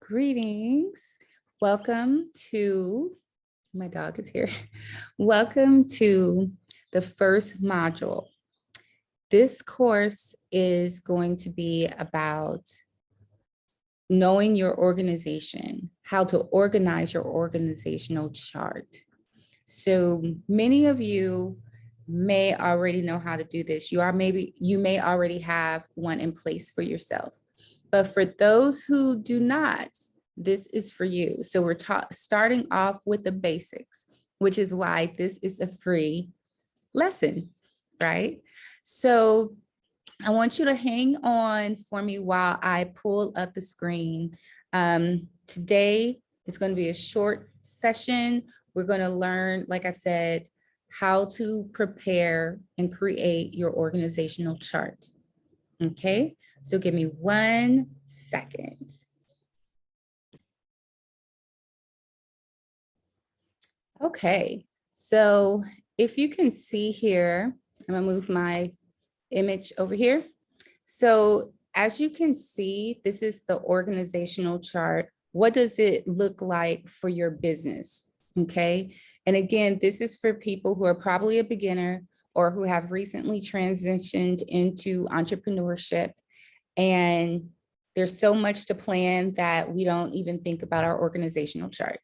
Greetings. Welcome to, my dog is here. Welcome to the first module. This course is going to be about knowing your organization, how to organize your organizational chart. So many of you may already know how to do this. You may already have one in place for yourself. But for those who do not, this is for you. So we're starting off with the basics, which is why this is a free lesson, right? So I want you to hang on for me while I pull up the screen. Today is going to be a short session. We're going to learn, like I said, how to prepare and create your organizational chart. Okay, so give me 1 second. Okay, so if you can see here, I'm gonna move my image over here. So as you can see, this is the organizational chart. What does it look like for your business? Okay, and again, this is for people who are probably a beginner or who have recently transitioned into entrepreneurship. And there's so much to plan that we don't even think about our organizational chart.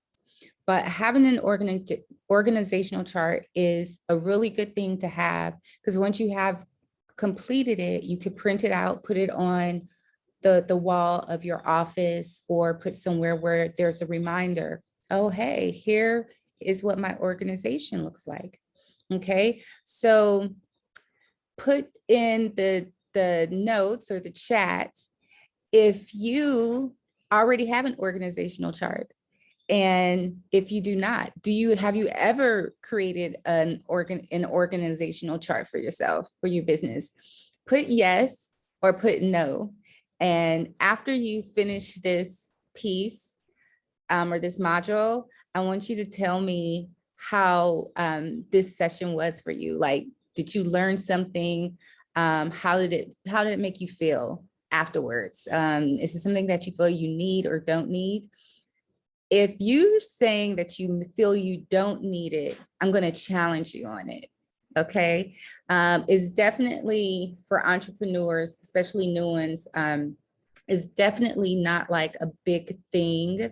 But having an organizational chart is a really good thing to have, because once you have completed it, you could print it out, put it on the wall of your office, or put somewhere where there's a reminder. Oh, hey, here is what my organization looks like. Okay, so put in the notes or the chat if you already have an organizational chart. And if you do not, have you ever created an organizational chart for yourself, for your business? Put yes or put no. And after you finish this piece or this module, I want you to tell me how this session was for you. Like, did you learn something? How did it make you feel afterwards? Is it something that you feel you need or don't need? If you're saying that you feel you don't need it, I'm going to challenge you on it. Okay. It's definitely for entrepreneurs, especially new ones, is definitely not like a big thing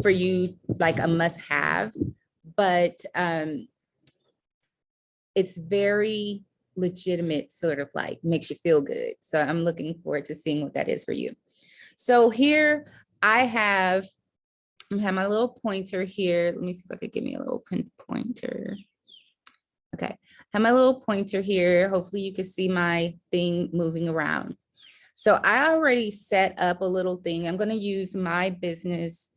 for you, like a must have, but it's very legitimate, sort of like makes you feel good. So I'm looking forward to seeing what that is for you. So here I have my little pointer here. Let me see if I could give me a little pointer. Okay, I have my little pointer here. Hopefully you can see my thing moving around. So I already set up a little thing. I'm going to use my business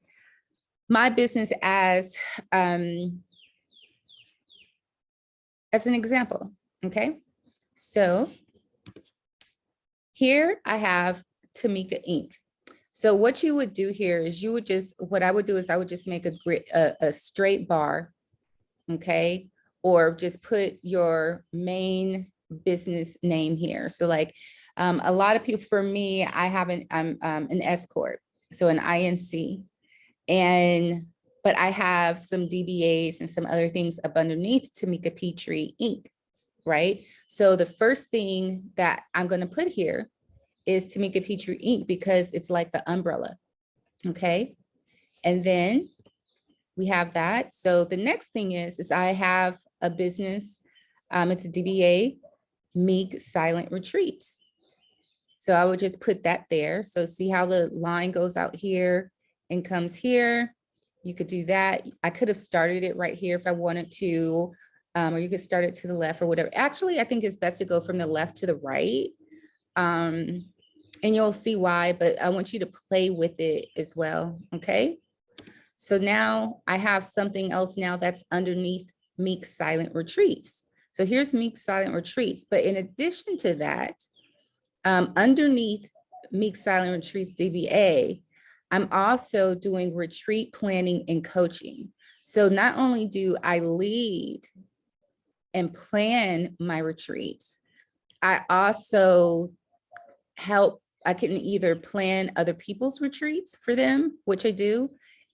as an example. Okay, so here I have Tamika Inc. So what you would do here is what I would do is I would just make a straight bar, okay? Or just put your main business name here. So like a lot of people, for me, I'm an S Corp, so an INC, but I have some DBAs and some other things up underneath Tamika Petrie Inc., right? So the first thing that I'm gonna put here is Tamika Petrie Inc. because it's like the umbrella, okay? And then we have that. So the next thing is I have a business, it's a DBA, Meek Silent Retreats. So I would just put that there. So see how the line goes out here and comes here. You could do that. I could have started it right here if I wanted to, or you could start it to the left or whatever. Actually, I think it's best to go from the left to the right. And you'll see why, but I want you to play with it as well, okay? So now I have something else now that's underneath Meek Silent Retreats. So here's Meek Silent Retreats, but in addition to that, underneath Meek Silent Retreats DBA, I'm also doing retreat planning and coaching. So not only do I lead and plan my retreats, I also help I can either plan other people's retreats for them, which I do,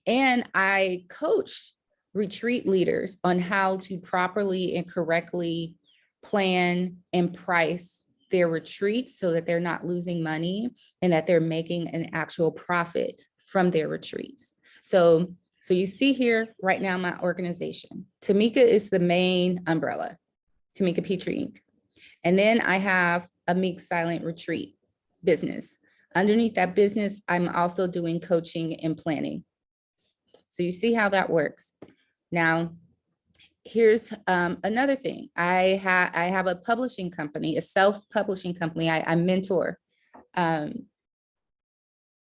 and I coach retreat leaders on how to properly and correctly plan and price their retreats so that they're not losing money and that they're making an actual profit from their retreats. So you see here right now my organization. Tamika is the main umbrella, Tamika Petrie Inc. And then I have a Meek Silent Retreat business. Underneath that business, I'm also doing coaching and planning. So you see how that works. Now, here's another thing. I have a publishing company, a self-publishing company. I mentor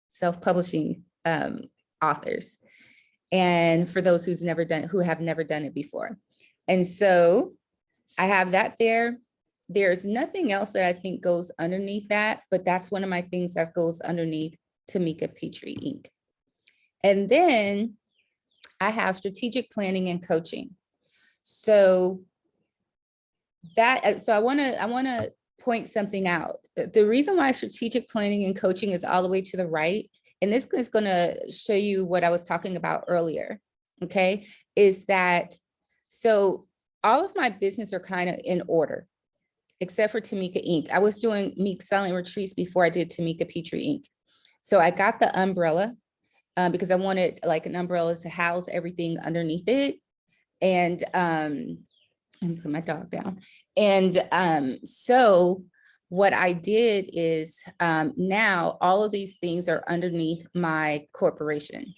self-publishing authors. And for those who have never done it before. And so I have that there. There's nothing else that I think goes underneath that, but that's one of my things that goes underneath Tamika Petrie Inc. And then I have strategic planning and coaching. So I want to point something out. The reason why strategic planning and coaching is all the way to the right, and this is going to show you what I was talking about earlier, okay, is that so all of my business are kind of in order, except for Tamika Inc. I was doing Meek Silent Retreats before I did Tamika Petrie Inc. So I got the umbrella because I wanted like an umbrella to house everything underneath it. And put my dog down. And so what I did is now all of these things are underneath my corporation.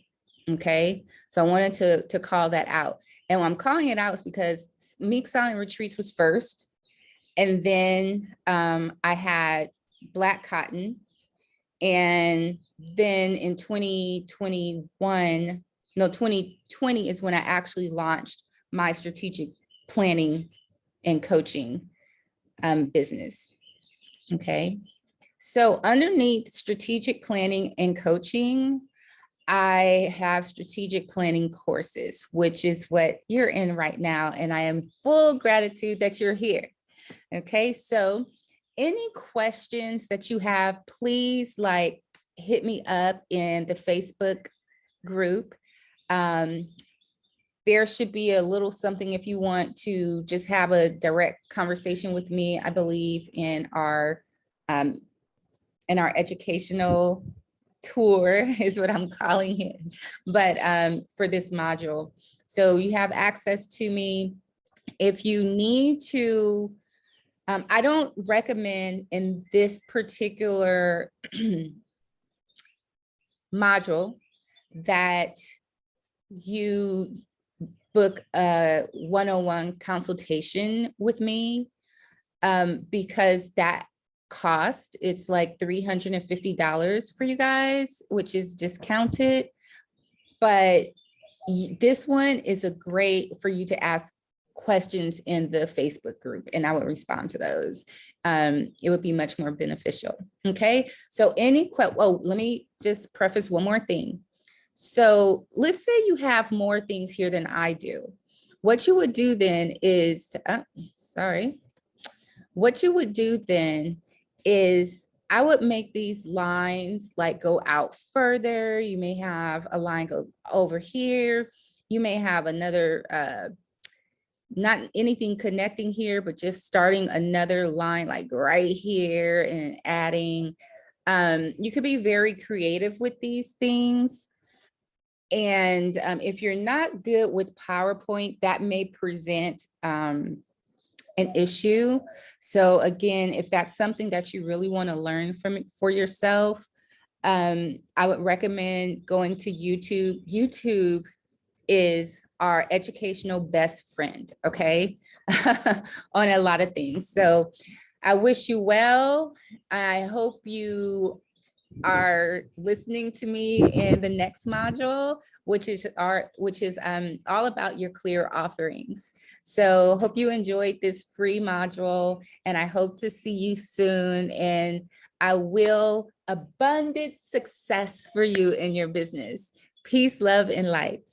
Okay, so I wanted to call that out. And when I'm calling it out is because Meek Silent Retreats was first. And then I had Black Cotton. And then in 2020 is when I actually launched my strategic planning and coaching business. Okay, so underneath strategic planning and coaching, I have strategic planning courses, which is what you're in right now. And I am full gratitude that you're here. Okay, so any questions that you have, please hit me up in the Facebook group. There should be a little something if you want to just have a direct conversation with me. I believe in our educational tour is what I'm calling it, but for this module. So you have access to me. If you need to, I don't recommend in this particular module that you book a one-on-one consultation with me because that cost, it's like $350 for you guys, which is discounted. But this one is a great for you to ask questions in the Facebook group and I would respond to those. It would be much more beneficial. Okay, so let me just preface one more thing. So let's say you have more things here than I do. What you would do then is, what you would do then is I would make these lines go out further. You may have a line go over here. You may have another, not anything connecting here, but just starting another line right here and adding. You could be very creative with these things. And if you're not good with PowerPoint, that may present an issue. So again, if that's something that you really want to learn for yourself, I would recommend going to YouTube. YouTube is our educational best friend, okay, on a lot of things. So I wish you well. I hope you are listening to me in the next module, which is all about your clear offerings. So hope you enjoyed this free module and I hope to see you soon. And I will abundant success for you in your business. Peace, love, and light.